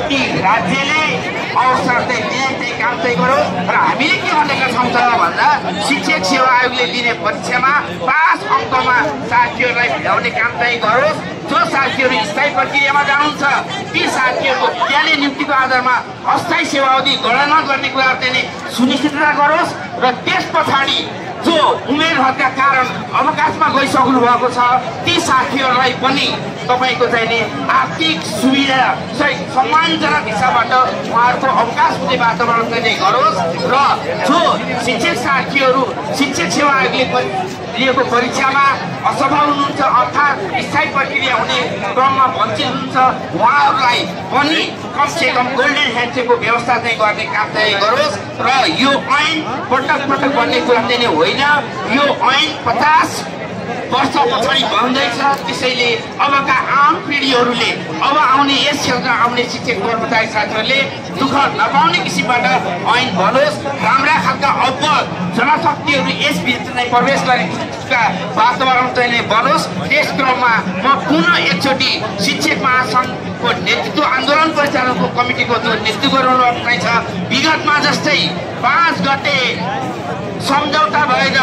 ती राज्यले अवसर दिने काम चाहिँ गरोस् र हामीले के भनेका छौँ त भन्दा शिक्षक सेवा आयोगले दिने परीक्षामा पास अङ्कमा साथीहरूलाई भिडाउने काम चाहिँ गरोस्। जो साथीहरू स्थायी प्रक्रियामा जानुहुन्छ ती साथीहरूको विद्यालय नियुक्तिको आधारमा अस्थायी सेवावधि गणना गर्ने कुरा चाहिँ सुनिश्चितता गरोस् र त्यस पछाडि जो उमेरहरूका कारण अवकाशमा गइसक्नु भएको छ ती साथीहरूलाई पनि तपाईको चाहिँ नि आर्थिक सुविधा सहित सम्मानजनक हिसाबबाट उहाँहरूको अवकाश हुने वातावरण चाहिँ गरोस् र जो शिक्षक साथीहरू शिक्षक सेवा आयोगले लिएको परीक्षामा असफल हुनुहुन्छ अर्थात् स्थायी प्रक्रिया हुने क्रममा वञ्चित हुनुहुन्छ उहाँहरूलाई पनि कमसेकम गोल्डन ह्यान्डसेकको व्यवस्था चाहिँ गर्ने काम चाहिँ गरोस् र यो ऐन पटक पटक भन्ने कुरा चाहिँ होइन। यो ऐन 50 वर्ष पछाडि बन्दैछ। त्यसैले अबका आम पिँढीहरूले अब आउने यस क्षेत्रमा आउने शिक्षक कर्मचारी साथीहरूले दुःख नपाउने किसिमबाट ऐन बनोस्। राम्रा खालका अब्बल जनशक्तिहरू यसभित्र चाहिँ प्रवेश गरेका वातावरण चाहिँ बनोस्। त्यस क्रममा म पुनः एकचोटि शिक्षक महासङ्घको नेतृत्व आन्दोलन परिचालनको कमिटीको जो नेतृत्व गर्नु पर्ने छ विगतमा जस्तै 5 गते सम्झौता भएर